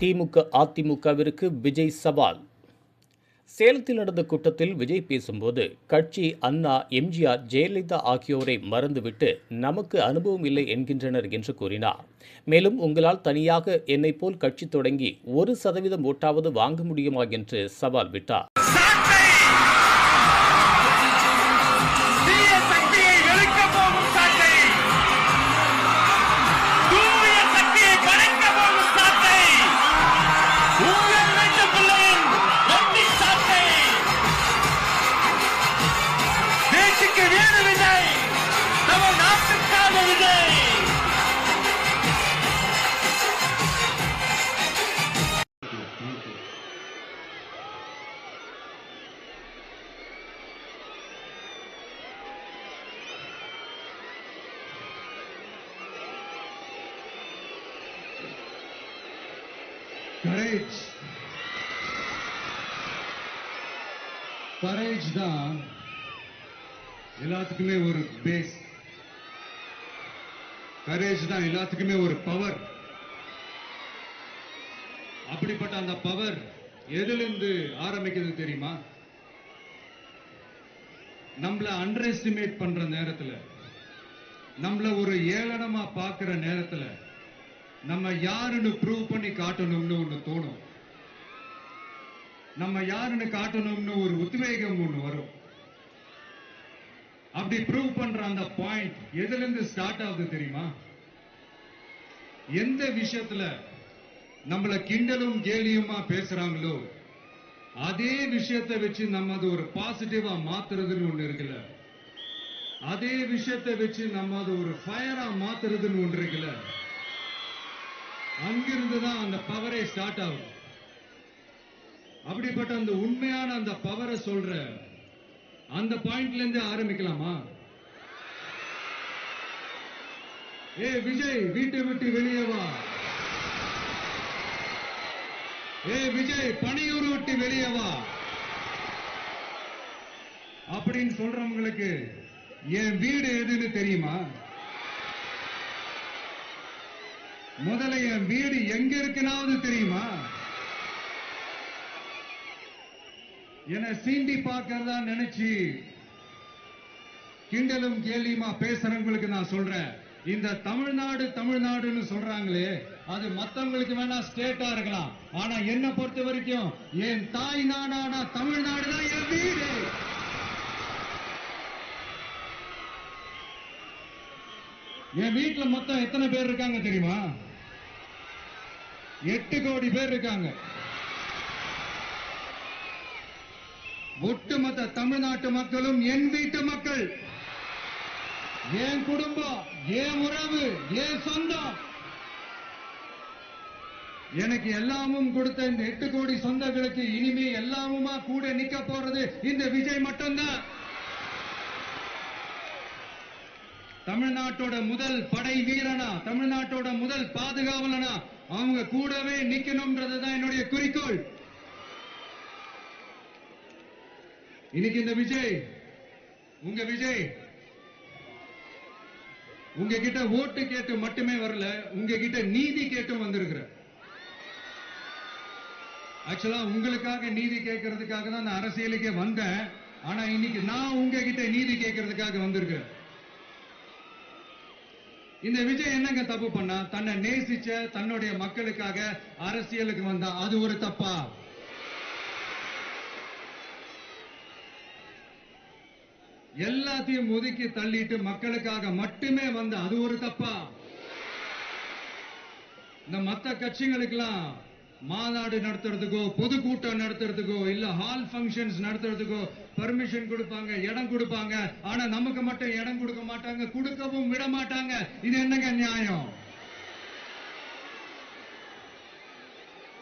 திமுக அதிமுகவிற்கு விஜய் சவால். சேலத்தில் நடந்த கூட்டத்தில் விஜய் பேசும்போது, கட்சி அண்ணா, எம்ஜிஆர், ஜெயலலிதா ஆகியோரை மறந்துவிட்டு நமக்கு அனுபவம் இல்லை என்கின்றனர் என்று கூறினார். மேலும், உங்களால் தனியாக என்னை போல் கட்சி தொடங்கி 1% ஓட்டாவது வாங்க முடியுமா என்று சவால் விட்டார். கரேஜ் தான் எல்லாத்துக்குமே ஒரு பேஸ். கரேஜ் தான் எல்லாத்துக்குமே ஒரு பவர். அப்படிப்பட்ட அந்த பவர் எதிலிருந்து ஆரம்பிக்கிறது தெரியுமா? நம்மள அண்டர் எஸ்டிமேட் பண்ற நேரத்துல, நம்மள ஒரு ஏளனமா பார்க்கிற நேரத்துல, நம்ம யாருன்னு ப்ரூவ் பண்ணி காட்டணும்னு ஒண்ணு தோணும். நம்ம யாருன்னு காட்டணும்னு ஒரு உத்வேகம் ஒண்ணு வரும். அப்படி ப்ரூவ் பண்ற அந்த பாயிண்ட் எதுல இருந்து ஸ்டார்ட் ஆகுது தெரியுமா? எந்த விஷயத்துல நம்மள கிண்டலும் கேலியுமா பேசுறாங்களோ அதே விஷயத்தை வச்சு நம்ம அது ஒரு பாசிட்டிவா மாத்துறதுன்னு ஒண்ணு இருக்குல்ல, அதே விஷயத்தை வச்சு நம்ம அது ஒரு ஃபயரா மாத்துறதுன்னு ஒன்று இருக்குல்ல, அங்கிருந்துதான் அந்த பவரே ஸ்டார்ட் ஆகும். அப்படிப்பட்ட அந்த உண்மையான அந்த பவரை சொல்ற அந்த பாயிண்ட்ல இருந்து ஆரம்பிக்கலாமா? ஏ விஜய், வீட்டை விட்டு வெளியே வா. ஏ விஜய், பணியூர் விட்டு வெளியே வா அப்படின்னு சொல்றவங்களுக்கு என் வீடு எதுன்னு தெரியுமா? முதல்ல என் வீடு எங்க இருக்குனாவது தெரியுமா? என சீண்டி பார்க்கறதா நினைச்சு கிண்டலும் கேலியுமா பேசுறவங்களுக்கு நான் சொல்றேன், இந்த தமிழ்நாடு தமிழ்நாடுன்னு சொல்றாங்களே, அது மத்தவங்களுக்கு வேணா ஸ்டேட்டா இருக்கலாம். ஆனா என்ன பொறுத்த வரைக்கும் என் தாய் நாடான தமிழ்நாடு தான் என் வீடு. என் வீட்டுல மொத்தம் எத்தனை பேர் இருக்காங்க தெரியுமா? 8 கோடி பேர் இருக்காங்க. ஒட்டுமொத்த தமிழ்நாட்டு மக்களும் என் வீட்டு மக்கள், என் குடும்பம், என் உறவு, என் சொந்தம். எனக்கு எல்லாமும் கொடுத்த இந்த 8 கோடி சொந்தங்களுக்கு இனிமே எல்லாமுமா கூட நிக்க போறது இந்த விஜய் மட்டும்தான். தமிழ்நாட்டோட முதல் படை வீரனா, தமிழ்நாட்டோட முதல் பாதுகாவலனா அவங்க கூடவே நிக்கணும்ன்றதுதான் என்னுடைய குறிக்கோள். இன்னைக்கு இந்த விஜய், உங்க விஜய், உங்ககிட்ட ஓட்டு கேட்டு மட்டுமே வரல, உங்ககிட்ட நீதி கேட்டும் வந்திருக்கிற. ஆக்சுவலா உங்களுக்காக நீதி கேட்கறதுக்காக தான் நான் அரசியலுக்கே வந்தேன். ஆனா இன்னைக்கு நான் உங்ககிட்ட நீதி கேட்கறதுக்காக வந்திருக்கிறேன். இந்த விஜய் என்னங்க தப்பு பண்ணா? தன்னை நேசிச்ச தன்னுடைய மக்களுக்காக அரசியலுக்கு வந்தா அது ஒரு தப்பா? எல்லாத்தையும் ஒதுக்கி தள்ளிட்டு மக்களுக்காக மட்டுமே வந்த அது ஒரு தப்பா? இந்த மத்த கட்சிகளுக்கெல்லாம் மாநாடு நடத்துறதுக்கோ, பொதுக்கூட்டம் நடத்துறதுக்கோ, இல்ல ஹால் பங்கன்ஸ் நடத்துறதுக்கோ பர்மிஷன் கொடுப்பாங்க, இடம் கொடுப்பாங்க. ஆனா நமக்கு மட்டும் இடம் கொடுக்க மாட்டாங்க, கொடுக்கவும் விட மாட்டாங்க. இது என்னங்க நியாயம்?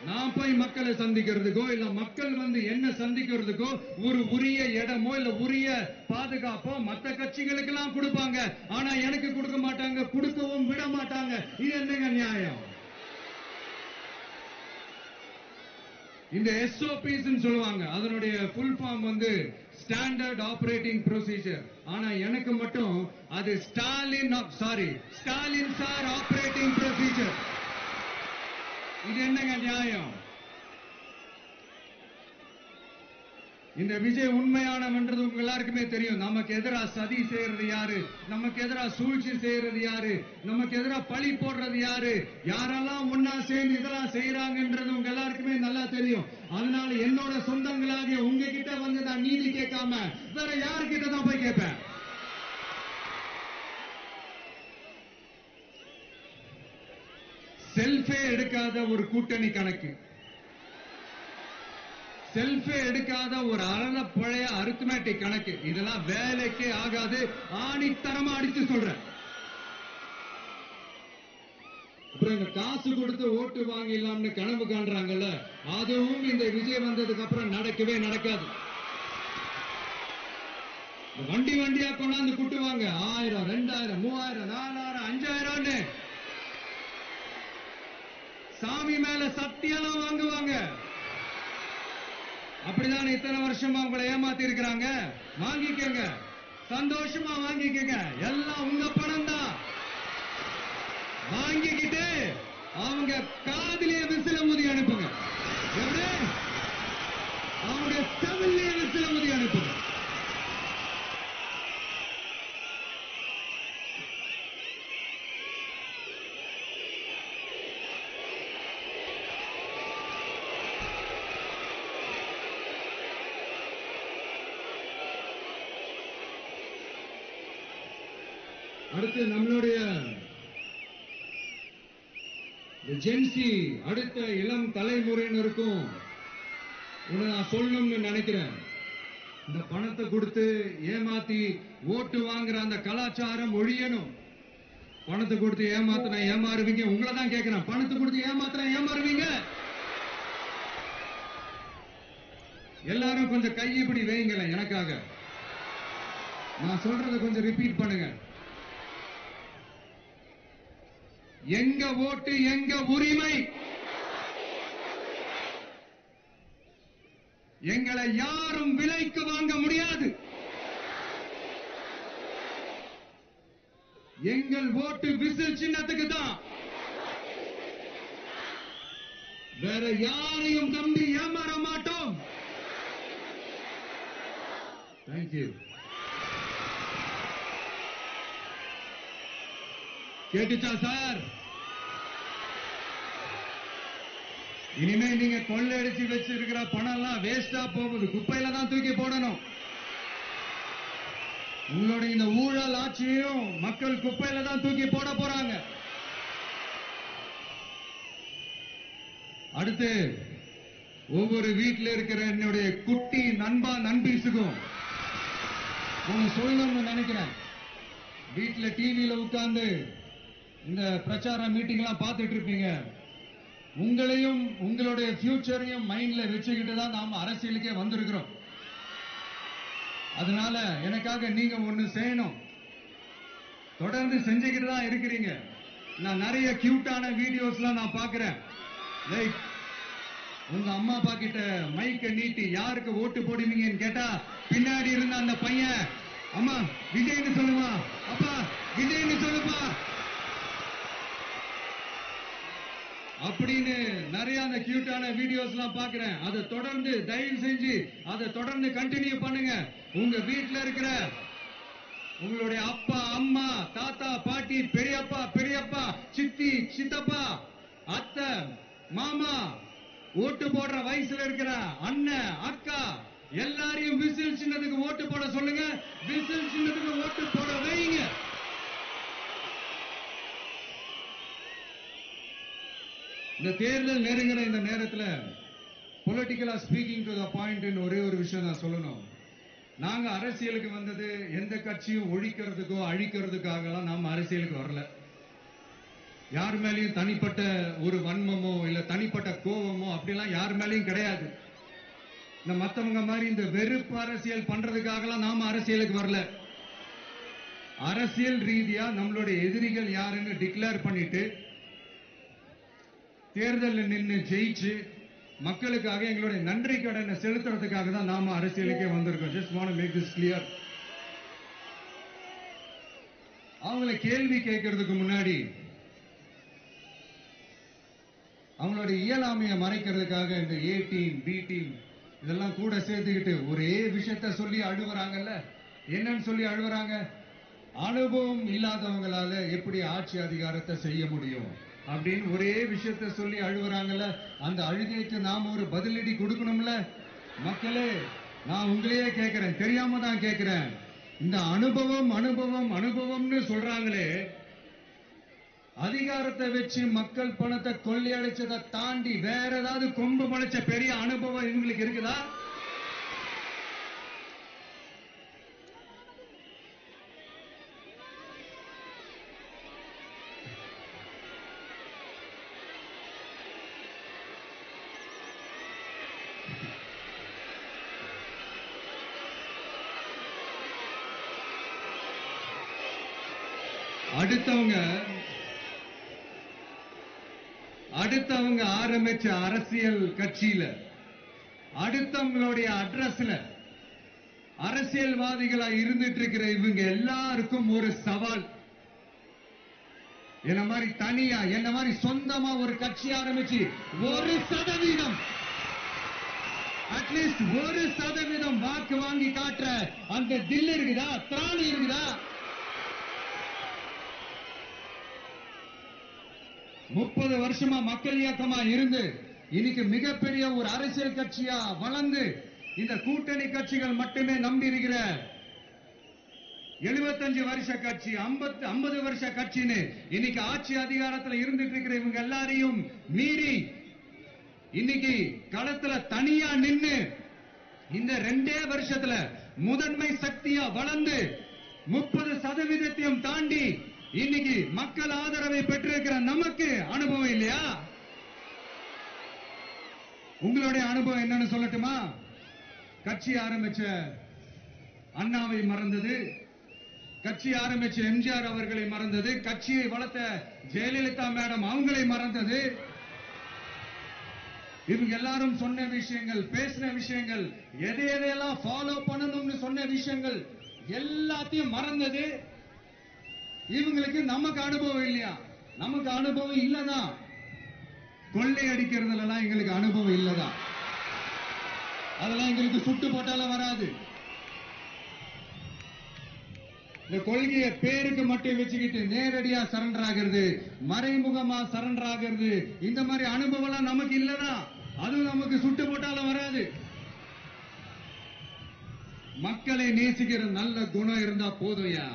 நான் போய் மக்களை சந்திக்கிறதுக்கோ, இல்ல மக்கள் வந்து என்ன சந்திக்கிறதுக்கோ ஒரு உரிய இடமோ இல்ல உரிய பாதுகாப்போ மத்த கட்சிகளுக்கு எல்லாம் கொடுப்பாங்க. ஆனா எனக்கு கொடுக்க மாட்டாங்க, கொடுக்கவும் விட மாட்டாங்க. இது என்னங்க நியாயம்? இந்த SOPs சொல்லுவாங்க, அதனுடைய ஃபுல் ஃபார்ம் வந்து ஸ்டாண்டர்ட் ஆபரேட்டிங் ப்ரொசீஜர். ஆனா எனக்கு மட்டும் அது ஸ்டாலின் சார் ஆபரேட்டிங் ப்ரொசீஜர். இது என்னங்க நியாயம்? இந்த விஜய் உண்மையானவன்றது உங்க எல்லாருக்குமே தெரியும். நமக்கு எதிராக சதி செய்யறது யாரு, நமக்கு எதிராக சூழ்ச்சி செய்யறது யாரு, நமக்கு எதிராக பழி போடுறது யாரு, யாரெல்லாம் ஒன்னா சேர்ந்து இதெல்லாம் செய்யறாங்கன்றது உங்க எல்லாருக்குமே நல்லா தெரியும். அதனால என்னோட சொந்தங்களாகிய உங்ககிட்ட வந்து நான் நீதி கேட்காம வேற யாருக்கிட்ட தான் போய் கேட்பேன்? செல்ஃபே எடுக்காத ஒரு கூட்டணி கணக்கு, செல்ஃபே எடுக்காத ஒரு அரண பழைய அரித்மேட்டிக் கணக்கு, இதெல்லாம் வேலைக்கே ஆகாது. ஆணித்தரமா அடிச்சு சொல்றேன். அப்புறம் இந்த காசு கொடுத்து ஓட்டு வாங்கிடலாம்னு கனவு காண்றாங்கல்ல, அதுவும் இந்த விஜய் வந்ததுக்கு அப்புறம் நடக்கவே நடக்காது. வண்டி வண்டியா கொண்டாந்து குட்டுவாங்க. 1000, 2000, 3000, 4000, 5000 சாமி மேல சத்தியெல்லாம் வாங்குவாங்க. அப்படிதான் இத்தனை வருஷமா உங்களை ஏமாத்தி இருக்கிறாங்க. வாங்கிக்கங்க, சந்தோஷமா வாங்கிக்கங்க. எல்லாம் உங்க பணம் தான். வாங்கிக்கிட்டு அவங்க காதிலே விசில ஊதி அனுப்புங்க. எப்படி? அவங்க தமிழ்லயே விசில ஊதி அனுப்புங்க. அடுத்து நம்மளுடைய ஜென்சி, அடுத்த இளம் தலைமுறையினருக்கும் நான் சொல்லணும்னு நினைக்கிறேன். இந்த பணத்தை கொடுத்து ஏமாத்தி ஓட்டு வாங்குற அந்த கலாச்சாரம் ஒழியணும். பணத்தை கொடுத்து ஏமாத்தினா ஏமாறுவீங்க. உங்களை தான் கேட்கிறேன். பணத்தை கொடுத்து ஏமாத்தினா ஏமாறுவீங்க. எல்லாரும் கொஞ்சம் கை இப்படி வைங்களேன் எனக்காக. நான் சொல்றதை கொஞ்சம் ரிப்பீட் பண்ணுங்க. எங்க ஓட்டு எங்க உரிமை. எங்களை யாரும் விலைக்கு வாங்க முடியாது. எங்கள் ஓட்டு விசில் சின்னத்துக்கு தான். வேற யாரையும் நம்பி ஏமாற மாட்டோம். தேங்க்யூ. கேட்டுச்சா சார்? இனிமே நீங்க கொள்ளையடிச்சு வச்சிருக்கிற பணம் எல்லாம் வேஸ்டா போகுது. குப்பையில தான் தூக்கி போடணும். உங்களுடைய இந்த ஊழல் ஆட்சியும் மக்கள் குப்பையில தான் தூக்கி போட போறாங்க. அடுத்து ஒவ்வொரு வீட்டில் இருக்கிற என்னுடைய குட்டி நண்பா நண்பீஸுக்கும் ஒன்னு சொல்லணும்னு நினைக்கிறேன். வீட்டுல டிவியில உட்கார்ந்து இந்த பிரச்சார மீட்டிங் எல்லாம் பார்த்துட்டு இருப்பீங்க. உங்களையும் உங்களுடைய ஃபியூச்சரையும் மைண்ட்ல வச்சுக்கிட்டு தான் நாம அரசியலுக்கே வந்திருக்கிறோம். அதனால எனக்காக நீங்க ஒண்ணு செய்யணும். தொடர்ந்து செஞ்சுக்கிட்டு தான் இருக்கிறீங்க. நான் நிறைய கியூட்டான வீடியோஸ்லாம் நான் பார்க்கிறேன். லைக் உங்க அம்மா அப்பா கிட்ட மைக்க நீட்டி யாருக்கு ஓட்டு போடுவீங்கன்னு கேட்டா பின்னாடி இருந்த அந்த பையன், அம்மா விஜய்னு சொல்லுமா, அப்பா விஜய்னு சொல்லுப்பா அப்படின்னு நிறைய அந்த கியூட்டான வீடியோஸ் எல்லாம் பாக்குறேன். அதை தொடர்ந்து தயவு செஞ்சு அதை தொடர்ந்து கண்டினியூ பண்ணுங்க. உங்க வீட்டுல இருக்கிற உங்களுடைய அப்பா அம்மா தாத்தா பாட்டி பெரியப்பா பெரியப்பா சித்தி சித்தப்பா அத்தை மாமா ஓட்டு போடுற வயசுல இருக்கிற அண்ணன் அக்கா எல்லாரையும் விசில் சின்னத்துக்கு ஓட்டு போட சொல்லுங்க. விசில் சின்னத்துக்கு ஓட்டு போட வைங்க. இந்த தேர்தல் நெருங்கிற இந்த நேரத்தில் பொலிட்டிக்கலா ஸ்பீக்கிங் டு த பாயிண்ட் ஒரே ஒரு விஷயம் நான் சொல்லணும். நாங்க அரசியலுக்கு வந்தது எந்த கட்சியும் ஒழிக்கிறதுக்கோ அழிக்கிறதுக்காகலாம் நாம அரசியலுக்கு வரல. யார் மேலேயும் தனிப்பட்ட ஒரு வன்மமோ இல்ல தனிப்பட்ட கோபமோ அப்படிலாம் யார் மேலேயும் கிடையாது. இந்த மத்தவங்க மாதிரி இந்த வெறுப்பு அரசியல் பண்றதுக்காகலாம் நாம அரசியலுக்கு வரல. அரசியல் ரீதியா நம்மளுடைய எதிரிகள் யாருன்னு டிக்ளேர் பண்ணிட்டு தேர்தலில் நின்று ஜெயிச்சு மக்களுக்காக எங்களுடைய நன்றி கடனை செலுத்துறதுக்காக தான் நாம அரசியலுக்கே வந்திருக்கோம். Just want to make this clear. அவங்களை கேள்வி கேட்கறதுக்கு முன்னாடி அவங்களுடைய இயலாமையை மறைக்கிறதுக்காக இந்த ஏ டீம் பி டீம் இதெல்லாம் கூட சேர்த்துக்கிட்டு ஒரே விஷயத்த சொல்லி அழுவுறாங்கல்ல. என்னன்னு சொல்லி அழுவுறாங்க? அனுபவம் இல்லாதவங்களால எப்படி ஆட்சி அதிகாரத்தை செய்ய முடியும் அப்படின்னு ஒரே விஷயத்த சொல்லி அழுவுறாங்கல்ல. அந்த அழுகைக்கு நாம ஒரு பதிலடி கொடுக்கணும்ல. மக்களே, நான் உங்களையே கேட்கிறேன், தெரியாம தான் கேட்கிறேன். இந்த அனுபவம் அனுபவம் அனுபவம்னு சொல்றாங்களே, அதிகாரத்தை வச்சு மக்கள் பணத்தை கொள்ளையடிச்சதை தாண்டி வேற ஏதாவது கொம்பு முளைச்ச பெரிய அனுபவம் இவங்களுக்கு இருக்குதா? அடுத்தவங்க ஆரம்பிச்ச அரசியல் கட்சியில, அடுத்தவங்களுடைய அட்ரஸ்ல அரசியல்வாதிகளா இருந்துட்டு இருக்கிற இவங்க எல்லாருக்கும் ஒரு சவால். என்ன மாதிரி தனியா, என்ன மாதிரி சொந்தமா ஒரு கட்சி ஆரம்பிச்சு 1% அட்லீஸ்ட் 1% வாக்கு வாங்கி காட்டுற அந்த தில் இருக்குதா, திராணி இருக்குதா? 30 வருஷமா மக்கள் இயக்கமா இருந்து இன்னைக்கு மிகப்பெரிய ஒரு அரசியல் கட்சியா வளர்ந்து இந்த கூட்டணி கட்சிகள் மட்டுமே நம்பி இருக்கிற 75 வருஷ கட்சி, 50 வருஷ கட்சின்னு இன்னைக்கு ஆட்சி அதிகாரத்தில் இருந்துட்டு இருக்கிற இவங்க எல்லாரையும் மீறி இன்னைக்கு களத்துல தனியா நின்னு இந்த 2 வருஷத்துல முதன்மை சக்தியா வளர்ந்து 30% தாண்டி இன்னைக்கு மக்கள் ஆதரவை பெற்றிருக்கிற நமக்கு அனுபவம் இல்லையா? உங்களுடைய அனுபவம் என்னன்னு சொல்லட்டுமா? கட்சி ஆரம்பிச்ச அண்ணாவை மறந்தது, கட்சி ஆரம்பிச்ச எம்ஜிஆர் அவர்களை மறந்தது, கட்சியை வளர்த்த ஜெயலலிதா மேடம் அவங்களை மறந்தது. இவங்க எல்லாரும் சொன்ன விஷயங்கள், பேசின விஷயங்கள், எதையெல்லாம் ஃபாலோ பண்ணணும்னு சொன்ன விஷயங்கள் எல்லாத்தையும் மறந்தது. இவங்களுக்கு நமக்கு அனுபவம் இல்லையா? நமக்கு அனுபவம் இல்லதான். கொள்ளை அடிக்கிறதுல எங்களுக்கு அனுபவம் இல்லதான். அதெல்லாம் எங்களுக்கு சுட்டு போட்டால வராது. இந்த கொள்கையை பேருக்கு மட்டும் வச்சுக்கிட்டு நேரடியா சரண்டர் ஆகிறது, மறைமுகமா சரண்டர் ஆகிறது, இந்த மாதிரி அனுபவம் எல்லாம் நமக்கு இல்லதான். அதுவும் நமக்கு சுட்டு போட்டாலும் வராது. மக்களை நேசிக்கிற நல்ல குணம் இருந்தா போதும்யா.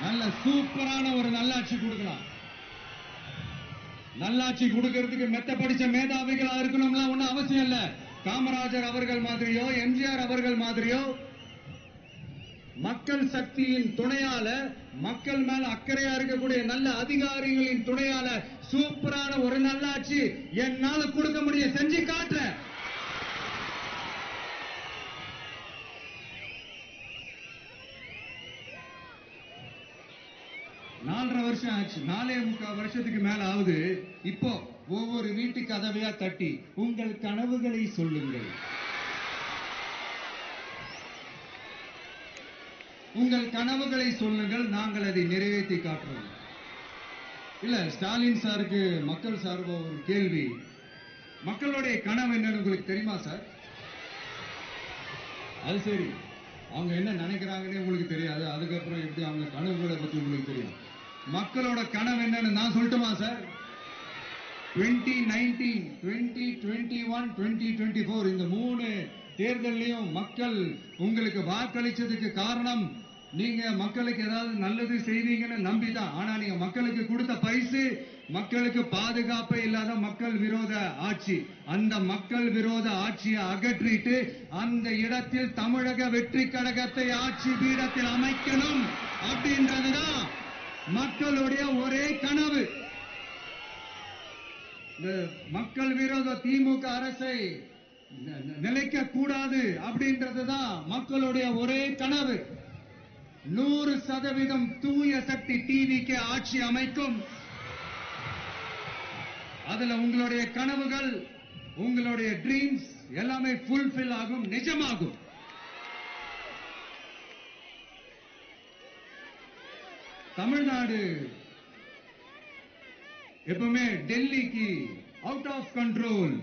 நல்ல சூப்பரான ஒரு நல்லாட்சி கொடுக்கலாம். நல்லாட்சி கொடுக்கிறதுக்கு மெத்த படிச்ச மேதாவிகளா இருக்கணும்னா ஒன்னும் அவசியம் இல்ல. காமராஜர் அவர்கள் மாதிரியோ, எம்ஜிஆர் அவர்கள் மாதிரியோ மக்கள் சக்தியின் துணையால, மக்கள் மேல அக்கறையா இருக்கக்கூடிய நல்ல அதிகாரிகளின் துணையால சூப்பரான ஒரு நல்லாட்சி என்னால கொடுக்க முடியும், செஞ்சு காட்டுறேன். நாலரை வருஷம் ஆச்சு, 4.25 வருஷத்துக்கு மேல ஆகுது. இப்போ ஒவ்வொரு வீட்டு கதவையா தட்டி உங்கள் கனவுகளை சொல்லுங்கள், உங்கள் கனவுகளை சொல்லுங்கள், நாங்கள் அதை நிறைவேற்றி காட்டுறோம். இல்ல, ஸ்டாலின் சாருக்கு மக்கள் சார்பா ஒரு கேள்வி. மக்களுடைய கனவு என்னன்னு உங்களுக்கு தெரியுமா சார்? அது சரி, அவங்க என்ன நினைக்கிறாங்கன்னு உங்களுக்கு தெரியாது, அதுக்கப்புறம் எப்படி அவங்க கனவுகளை பத்தி உங்களுக்கு தெரியும்? மக்களோட கனவு என்னன்னு நான் சொல்லட்டுமா சார்? 2019, 2021, 2024 இந்த 3 தேர்தலையும் மக்கள் உங்களுக்கு வாக்களிச்சதுக்கு காரணம் நீங்க மக்களுக்கு ஏதாவது நல்லது செய்வீங்கன்னு நம்பிதான். ஆனா நீங்க மக்களுக்கு கொடுத்த பரிசு மக்களுக்கு பாதுகாப்பே இல்லாத மக்கள் விரோத ஆட்சி. அந்த மக்கள் விரோத ஆட்சியை அகற்றிட்டு அந்த இடத்தில் தமிழக வெற்றி கழகத்தை ஆட்சி பீடத்தில் அமைக்கணும் அப்படின்றதுதான் மக்களுடைய ஒரே கனவு. மக்கள் விரோத திமுக அரசை நிலைக்க கூடாது அப்படின்றதுதான் மக்களுடைய ஒரே கனவு. 100% தூய சக்தி டிவிக்கு ஆட்சி அமைக்கும். அதுல உங்களுடைய கனவுகள், உங்களுடைய ட்ரீம்ஸ் எல்லாமே ஃபுல்ஃபில் ஆகும், நிஜமாகும். எப்பவுமே டெல்லிக்கு அவுட் ஆஃப் கண்ட்ரோல்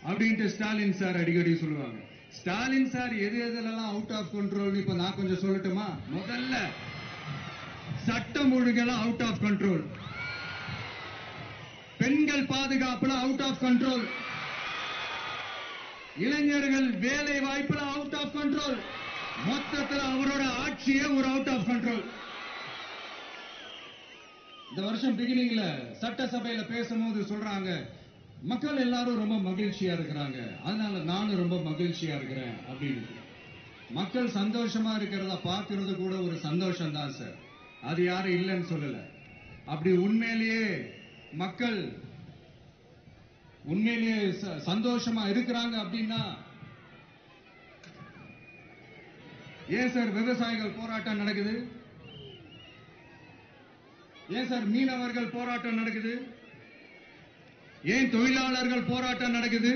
அப்படின்ட்டு ஸ்டாலின் சார் அடிக்கடி சொல்லுவாங்க. ஸ்டாலின் சார் எது எதுலலாம் அவுட் ஆஃப் கண்ட்ரோல் இப்ப நான் கொஞ்சம் சொல்லட்டுமா? முதல்ல சட்டம் ஒழுங்கெல்லாம் அவுட் ஆஃப் கண்ட்ரோல், பெண்கள் பாதுகாப்புல அவுட் ஆஃப் கண்ட்ரோல், இளைஞர்கள் வேலை வாய்ப்புல அவுட் ஆஃப் கண்ட்ரோல், மொத்தத்தில் அவரோட ஆட்சியே ஒரு அவுட் ஆஃப் கண்ட்ரோல். இந்த வருஷம் பிகினிங்ல சட்டசபையில பேசும்போது சொல்றாங்க, மக்கள் எல்லாரும் ரொம்ப மகிழ்ச்சியா இருக்கிறாங்க, அதனால நானும் ரொம்ப மகிழ்ச்சியா இருக்கிறேன் அப்படின்னு. மக்கள் சந்தோஷமா இருக்கிறத பார்க்கிறது கூட ஒரு சந்தோஷம் தான் சார், அது யாரும் இல்லைன்னு சொல்லல. அப்படி உண்மையிலேயே மக்கள் உண்மையிலேயே சந்தோஷமா இருக்கிறாங்க அப்படின்னா ஏன் சார் விவசாயிகள் போராட்டம் நடக்குது? ஏன் சார் மீனவர்கள் போராட்டம் நடக்குது? ஏன் தொழிலாளர்கள் போராட்டம் நடக்குது?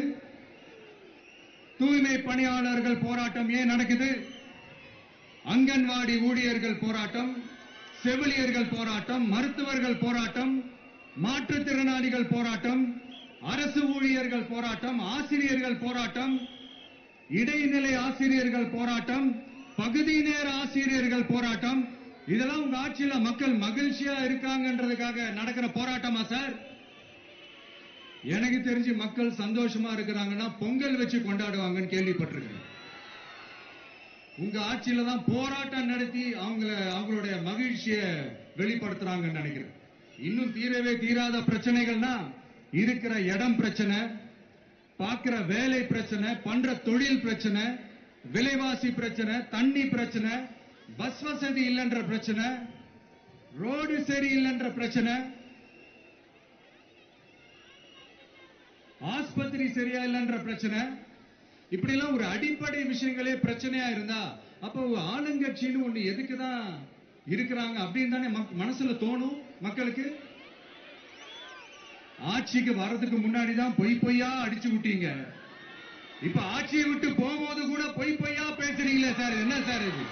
தூய்மை பணியாளர்கள் போராட்டம் ஏன் நடக்குது? அங்கன்வாடி ஊழியர்கள் போராட்டம், செவிலியர்கள் போராட்டம், மருத்துவர்கள் போராட்டம், மாற்றுத்திறனாளிகள் போராட்டம், அரசு ஊழியர்கள் போராட்டம், ஆசிரியர்கள் போராட்டம், இடைநிலை ஆசிரியர்கள் போராட்டம், பகுதி நேர ஆசிரியர்கள் போராட்டம். இதெல்லாம் உங்க ஆட்சியில மக்கள் மகிழ்ச்சியா இருக்காங்கன்றதுக்காக நடக்கிற போராட்டமா சார்? எனக்கு தெரிஞ்சு மக்கள் சந்தோஷமா இருக்கிறாங்கன்னா பொங்கல் வச்சு கொண்டாடுவாங்கன்னு கேள்விப்பட்டிருக்கேன். உங்க ஆட்சியில தான் போராட்டம் நடத்தி அவங்களுடைய மகிழ்ச்சியை வெளிப்படுத்துறாங்கன்னு நினைக்கிறேன். இன்னும் தீரவே தீராத பிரச்சனைகள்னா இருக்கிற இடம் பிரச்சனை, பார்க்கிற வேலை பிரச்சனை, பண்ற தொழில் பிரச்சனை, விலைவாசி பிரச்சனை, தண்ணி பிரச்சனை, பஸ் வசதி இல்லைன்ற பிரச்சனை, ரோடு சரியில்லைன்ற பிரச்சனை, ஆஸ்பத்திரி சரியா இல்லைன்ற பிரச்சனை. இப்படி எல்லாம் ஒரு அடிப்படை விஷயங்களே பிரச்சனையா இருந்தா அப்ப ஆளுங்கட்சின்னு ஒண்ணு எதுக்குதான் இருக்கிறாங்க அப்படின்னு தானே மனசுல தோணும் மக்களுக்கு. ஆட்சிக்கு வர்றதுக்கு முன்னாடி தான் பொய்யா அடிச்சு விட்டீங்க, இப்ப ஆட்சியை விட்டு போகும்போது கூட பொய்யா பேசுறீங்களே சார், என்ன சார் இது?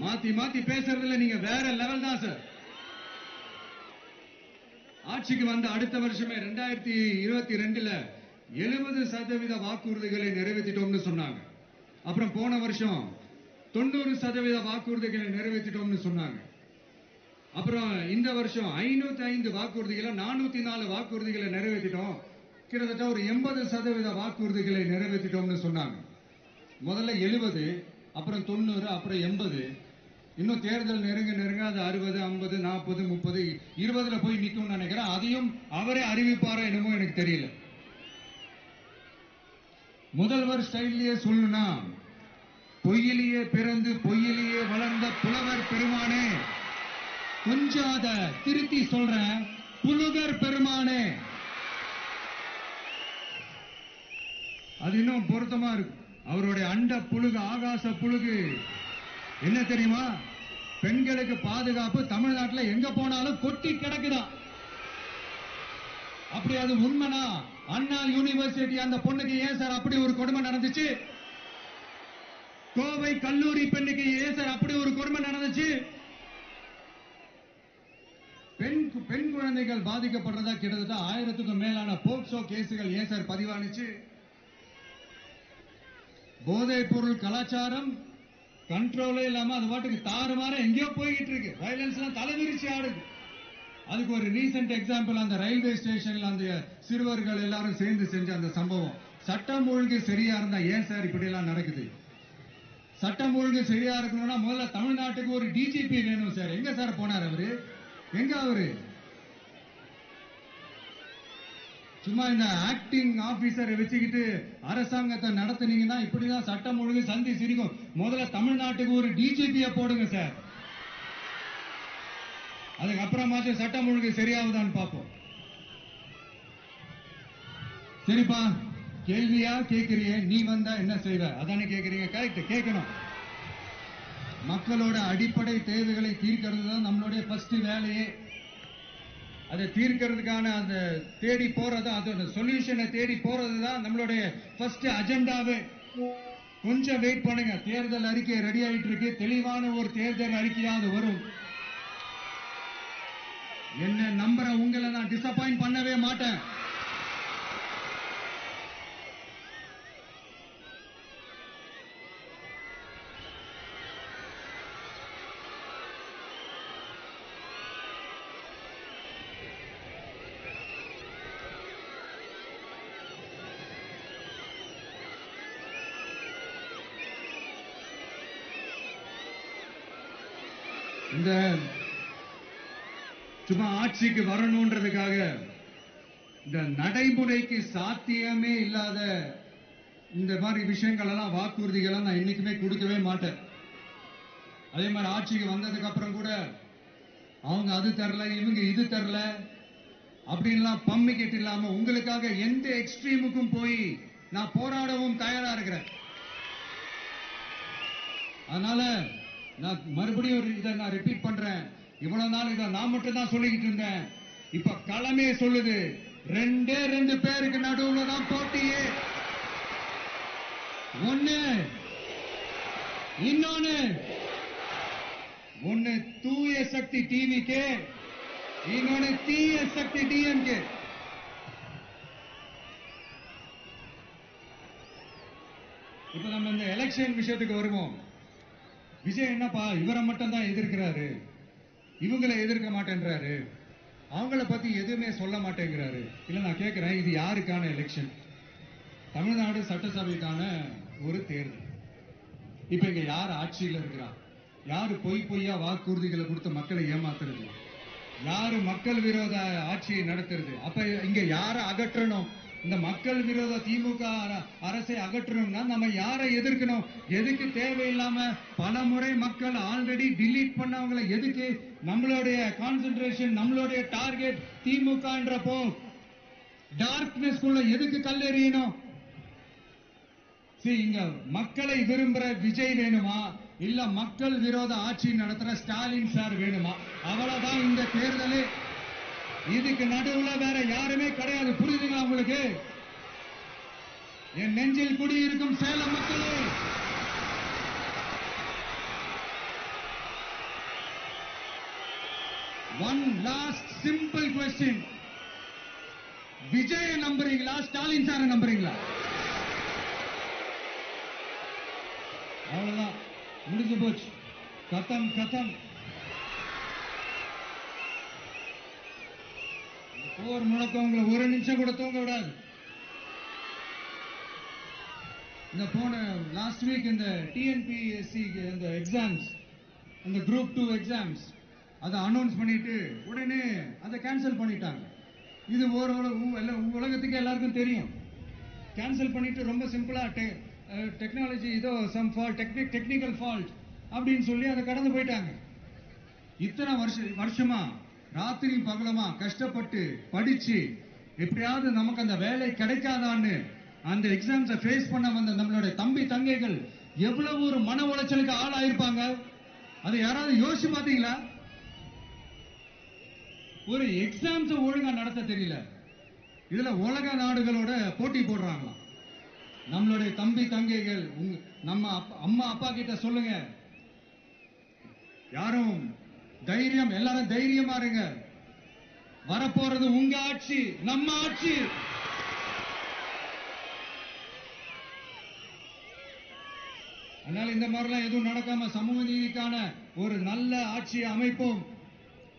மாத்தி மாத்தி பேசுறதுல நீங்க வேற லெவல் தான் சார். ஆட்சிக்கு வந்த அடுத்த வருஷமே 2022ல 70% வாக்குறுதிகளை நிறைவேற்றிட்டோம்னு சொன்னாங்க. அப்புறம் போன வருஷம் 90% வாக்குறுதிகளை நிறைவேற்றிட்டோம்னு சொன்னாங்க. அப்புறம் இந்த வருஷம் 505 வாக்குறுதிகளை 404 வாக்குறுதிகளை நிறைவேற்றிட்டோம், கிட்டத்தட்ட ஒரு 80% வாக்குறுதிகளை நிறைவேற்றிட்டோம்னு சொன்னாங்க. முதல்ல 70, அப்புறம் 90, அப்புறம் 80. இன்னும் தேர்தல் நெருங்க அது 60, 50, 40, 30, 20ல போய் நிக்கும் நினைக்கிறேன். அதையும் அவரே அறிவிப்பாரா என்னமோ எனக்கு தெரியல. முதல்வர் ஸ்டைலியே சொல்லணும்னா, பொய்யிலேயே பிறந்து பொய்யிலேயே வளர்ந்த புலவர் பெருமானே, கொஞ்சம் அத திருத்தி சொல்றேன், புலுகர் பெருமானே. அது இன்னும் பொருத்தமா இருக்கு. அவருடைய அண்ட புழுகு, ஆகாச புழுகு என்ன தெரியுமா? பெண்களுக்கு பாதுகாப்பு தமிழ்நாட்டில் எங்க போனாலும் கொட்டி கிடக்குதான். அப்படி அது உண்மைனா அண்ணா யூனிவர்சிட்டி அந்த பொண்ணுக்கு ஏன் சார் அப்படி ஒரு கொடுமை நடந்துச்சு? கோவை கல்லூரி பெண்ணுக்கு ஏன் சார் அப்படி ஒரு கொடுமை நடந்துச்சு? பெண் குழந்தைகள் பாதிக்கப்படுறதா கிட்டத்தட்ட 1000க்கும் மேலான போக்சோ கேசுகள் ஏன் சார் பதிவானுச்சு? போதைப் பொருள் கலாச்சாரம் கண்ட்ரோலே இல்லாம அது பாட்டுக்கு தாறுமாற எங்கேயோ போய்கிட்டு இருக்கு. வயலன்ஸ் எல்லாம் தலைவிரிச்சு ஆடுது. அதுக்கு ஒரு ரீசெண்ட் எக்ஸாம்பிள், அந்த ரயில்வே ஸ்டேஷன்ல அந்த சிறுவர்கள் எல்லாரும் சேர்ந்து செஞ்ச அந்த சம்பவம். சட்டம் ஒழுங்கு சரியா இருந்தா ஏன் சார் இப்படி எல்லாம் நடக்குது? சட்டம் ஒழுங்கு சரியா இருக்கணும்னா முதல்ல தமிழ்நாட்டுக்கு ஒரு டிஜிபி வேணும் சார். எங்க சார் போனார் அவரு? எங்க அவரு? சும்மா இந்த ஆக்டிங் ஆபீசரை வச்சுக்கிட்டு அரசாங்கத்தை நடத்துனீங்கன்னா இப்படிதான் சட்டம் ஒழுங்கு சந்தி சிரிக்கும். முதல்ல தமிழ்நாட்டுக்கு ஒரு டிஜிபியை போடுங்க சார். அதுக்கப்புறமாச்சும் சட்டம் ஒழுங்கு சரியாகுதான்னு பார்ப்போம். சரிப்பா, கேள்வியா கேட்கிறிய, நீ வந்தா என்ன செய்வ அதானே கேட்கறீங்க. கரெக்ட், கேட்கணும். மக்களோட அடிப்படை தேவைகளை தீர்க்கிறது தான் நம்மளுடைய ஃபர்ஸ்ட் வேலையே. அதை தீர்க்கிறதுக்கான அந்த தேடி போறது, அதோட சொல்யூஷனை தேடி போறது தான் நம்மளுடைய ஃபர்ஸ்ட் அஜெண்டாவே. கொஞ்சம் வெயிட் பண்ணுங்க, தேர்தல் அறிக்கை ரெடி ஆயிட்டு இருக்கு. தெளிவான ஒரு தேர்தல் அறிக்கையாவது வரும். என்ன நம்புற உங்களை நான் டிசப்பாயிண்ட் பண்ணவே மாட்டேன். இந்த சும்மா ஆட்சிக்கு வரணும்ன்றதுக்காக இந்த நடைமுறைக்கு சாத்தியமே இல்லாத இந்த மாதிரி விஷயங்கள் எல்லாம் வாக்குறுதிகளை நான் என்னைக்குமே கொடுக்கவே மாட்டேன். அதே மாதிரி ஆட்சிக்கு வந்ததுக்கு அப்புறம் கூட அவங்க அது தரல இவங்க இது தரல அப்படின்லாம் பம்மிக்கிட்டு இல்லாம உங்களுக்காக எந்த எக்ஸ்ட்ரீமுக்கும் போய் நான் போராடவும் தயாரா இருக்கிறேன். அதனால நான் மறுபடியும் இதை நான் ரிப்பீட் பண்றேன். இவ்வளவு நாள் இதை நான் மட்டும் தான் சொல்லிக்கிட்டு இருந்தேன். இப்ப களமே சொல்லுது, 2 பேருக்கு நடுவுல தான் போட்டியே. ஒண்ணு தூய சக்தி டிவிக்கு, இன்னொன்னு தீய சக்தி டிஎம்கே. இப்ப நம்ம இந்த எலெக்ஷன் விஷயத்துக்கு வருவோம். விஜய் என்னப்பா இவரை மட்டும் தான் எதிர்க்கிறாரு, இவங்களை எதிர்க்க மாட்டேன்றாரு, அவங்கள பத்தி எதுவுமே சொல்ல மாட்டேங்கிறாரு. இல்ல நான் கேட்கிறேன், இது யாருக்கான எலெக்ஷன்? தமிழ்நாடு சட்டசபைக்கான ஒரு தேர்தல். இப்ப இங்க யார் ஆட்சியில் இருக்கிறா? யாரு பொய்யா வாக்குறுதிகளை கொடுத்து மக்களை ஏமாத்துறது? யாரு மக்கள் விரோத ஆட்சியை நடத்துறது? அப்ப இங்க யாரை அகற்றணும்? இந்த மக்கள் விரோத திமுக அரசை அகற்றணும்னா நம்ம யாரை எதிர்க்கணும்? எதுக்கு தேவையில்லாம பல முறை மக்கள் ஆல்ரெடி டிலீட் பண்ணவங்களை எதுக்கு நம்மளுடைய கான்சென்ட்ரேஷன், நம்மளுடைய டார்கெட் திமுகன்றப்போ டார்க்னஸ் குள்ள எதுக்கு கல்லெறியணும்? இங்க மக்களை விரும்புற விஜய் வேணுமா, இல்ல மக்கள் விரோத ஆட்சி நடத்துற ஸ்டாலின் சார் வேணுமா? அவ்வளவுதான் இந்த தேர்தலே. இதுக்கு நடுவுல வேற யாருமே கிடையாது. புரியுதுங்களா உங்களுக்கு? என் நெஞ்சில் குடியிருக்கும் சேலம் மக்களே, one last simple question. Vijaya நம்புறீங்களா, ஸ்டாலின் சார நம்புறீங்களா? அவ்வளவுதான், முடிஞ்சு போச்சு. கதம் கதம். போர் முழக்கம் உங்களை ஒரு நிமிஷம் கூட தூங்க விடாது. இந்த போன லாஸ்ட் வீக் இந்த டிஎன்பிஎஸ்சி இந்த எக்ஸாம்ஸ், இந்த குரூப் 2 எக்ஸாம்ஸ் அதை அனௌன்ஸ் பண்ணிட்டு உடனே அதை கேன்சல் பண்ணிட்டாங்க. இது உலகத்துக்கு எல்லாருக்கும் தெரியும். கேன்சல் பண்ணிட்டு ரொம்ப சிம்பிளா டெக்னாலஜி ஏதோ சம் ஃபால்ட், டெக்னிக்கல் ஃபால்ட் அப்படின்னு சொல்லி அதை கடந்து போயிட்டாங்க. இத்தனை வருஷமா ராத்திரி பகலமா கஷ்டப்பட்டு படிச்சு எப்படியாவது நமக்கு அந்த வேலை கிடைக்காதான்னு அந்த எக்ஸாம்ஸை ஃபேஸ் பண்ண வந்த நம்மளுடைய தம்பி தங்கைகள் எவ்வளவு ஒரு மன உளைச்சலுக்கு ஆளாயிருப்பாங்க. அதை யாராவது யோசிச்சு பாத்தீங்களா? ஒரு எக்ஸாம்ஸ் ஒழுங்கா நடத்த தெரியல, இதுல உலக நாடுகளோட போட்டி போடுறாங்களாம். நம்மளுடைய தம்பி தங்கைகள் நம்ம அம்மா அப்பா கிட்ட சொல்லுங்க, யாரும் தைரியம், எல்லாரும் தைரியமா இருங்க. வரப்போறது உங்க ஆட்சி, நம்ம ஆட்சி. அதனால இந்த மாதிரிலாம் எதுவும் நடக்காம சமூக நீதிக்கான ஒரு நல்ல ஆட்சியை அமைப்போம்.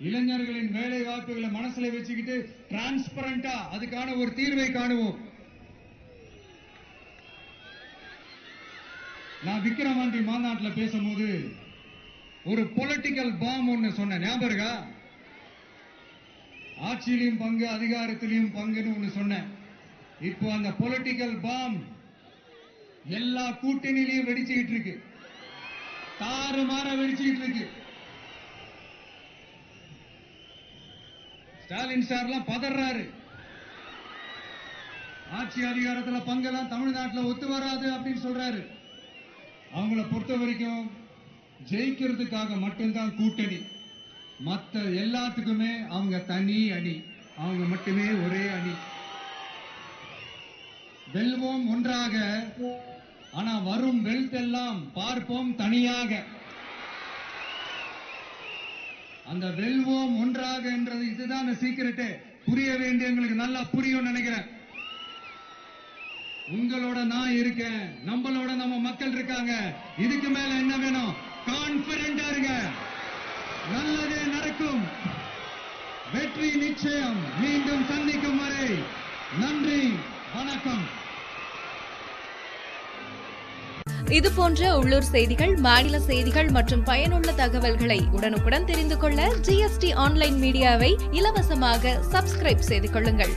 இளைஞர்களின் வேலை வாய்ப்புகளை மனசுல வச்சுக்கிட்டு டிரான்ஸ்பரண்டா அதுக்கான ஒரு தீர்வை காணுவோம். நான் விக்கிரவாண்டி மாநாட்டில் பேசும்போது ஒரு பொலிட்டிக்கல் பாம் ஒன்னு சொன்ன ஞாபகம் இருக்கா? ஆட்சியிலும் பங்கு, அதிகாரத்திலும் பங்குன்னு ஒன்னு சொன்னேன். இப்போ அந்த பொலிட்டிக்கல் பாம் எல்லா கூட்டணியிலையும் வெடிச்சுக்கிட்டு இருக்கு, தாறுமாற வெடிச்சுக்கிட்டு இருக்கு. ஸ்டாலின் சார்லாம் பதறாரு. ஆட்சி அதிகாரத்தில் பங்கெல்லாம் தமிழ்நாட்டில் ஒத்து வராது அப்படின்னு சொல்றாரு. அவங்கள பொறுத்த வரைக்கும் ஜெயிக்கிறதுக்காக மட்டும்தான் கூட்டணி, மற்ற எல்லாத்துக்குமே அவங்க தனி அணி, அவங்க மட்டுமே ஒரே அணி. வெல்வோம் ஒன்றாக, ஆனா வரும் வெல்த் எல்லாம் பார்ப்போம் தனியாக. அந்த வெல்வோம் ஒன்றாக என்றது இதுதான் அந்த சீக்கிரட்டே. புரிய வேண்டிய எங்களுக்கு நல்லா புரியும் நினைக்கிறேன். உங்களோட நான் இருக்கேன், நம்மளோட நம்ம மக்கள் இருக்காங்க. இதுக்கு மேல என்ன வேணும்? கான்பிடென்டா இருங்க, நல்லதே நடக்கும், வெற்றி நிச்சயம். மீண்டும் சந்திக்கும் வரை நன்றி, வணக்கம். இது போன்ற உள்ளூர் செய்திகள், மாநில செய்திகள் மற்றும் பயனுள்ள தகவல்களை உடனுக்குடன் தெரிந்து கொள்ள GST ஆன்லைன் மீடியாவை இலவசமாக சப்ஸ்கிரைப் செய்து கொள்ளுங்கள்.